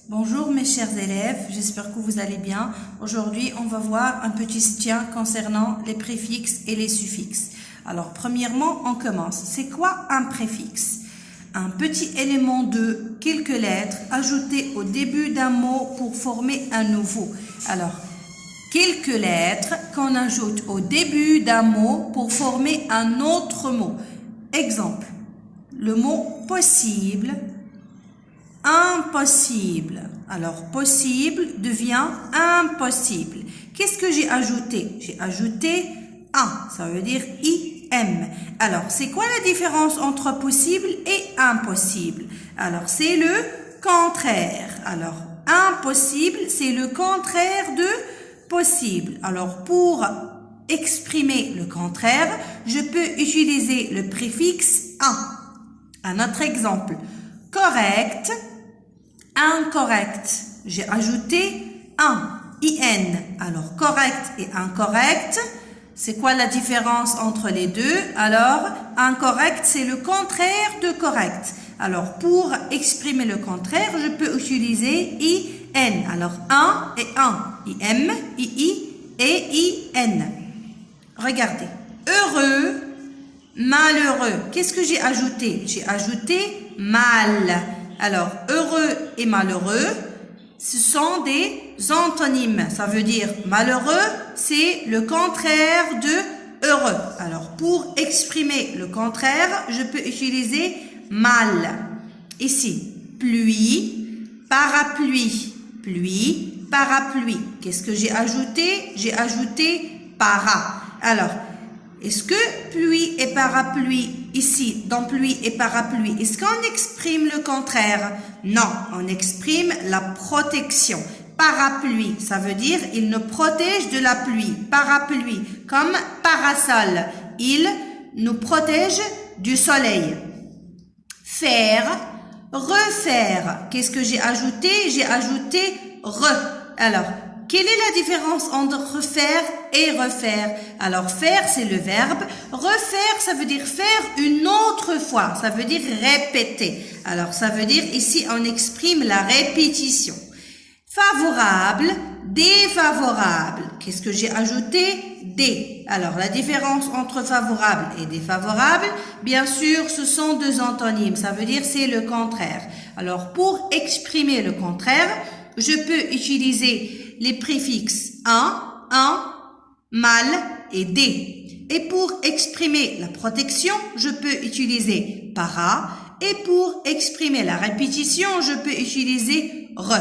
Bonjour mes chers élèves, j'espère que vous allez bien. Aujourd'hui, on va voir un petit soutien concernant les préfixes et les suffixes. Alors, premièrement, on commence. C'est quoi un préfixe? Un petit élément de quelques lettres ajouté au début d'un mot pour former un nouveau. Alors, quelques lettres qu'on ajoute au début d'un mot pour former un autre mot. Exemple, le mot possible, impossible. Alors, possible devient impossible. Qu'est-ce que j'ai ajouté? J'ai ajouté un, ça veut dire IM. Alors, c'est quoi la différence entre possible et impossible? Alors, c'est le contraire. Alors, impossible, c'est le contraire de possible. Alors, pour exprimer le contraire, je peux utiliser le préfixe un. Un autre exemple, correct, incorrect. J'ai ajouté un, IN. Alors, correct et incorrect, c'est quoi la différence entre les deux? Alors, incorrect, c'est le contraire de correct. Alors, pour exprimer le contraire, je peux utiliser IN. Alors, un et un. IM, II et IN. Regardez. Heureux, malheureux. Qu'est-ce que j'ai ajouté? J'ai ajouté mal. Alors, heureux et malheureux, ce sont des antonymes. Ça veut dire malheureux, c'est le contraire de heureux. Alors, pour exprimer le contraire, je peux utiliser mal. Ici, pluie, parapluie. Pluie, parapluie. Qu'est-ce que j'ai ajouté? J'ai ajouté para. Alors, est-ce que pluie et parapluie, ici, dans pluie et parapluie, est-ce qu'on exprime le contraire? Non, on exprime la protection. Parapluie, ça veut dire il nous protège de la pluie. Parapluie, comme parasol, il nous protège du soleil. Faire, refaire. Qu'est-ce que j'ai ajouté? J'ai ajouté re. Alors, quelle est la différence entre faire et refaire? Alors, faire, c'est le verbe. Refaire, ça veut dire faire une autre fois. Ça veut dire répéter. Alors, ça veut dire, ici, on exprime la répétition. Favorable, défavorable. Qu'est-ce que j'ai ajouté? Dé. Alors, la différence entre favorable et défavorable, bien sûr, ce sont deux antonymes. Ça veut dire, c'est le contraire. Alors, pour exprimer le contraire, je peux utiliser les préfixes un, mal et des. Et pour exprimer la protection, je peux utiliser para. Et pour exprimer la répétition, je peux utiliser re.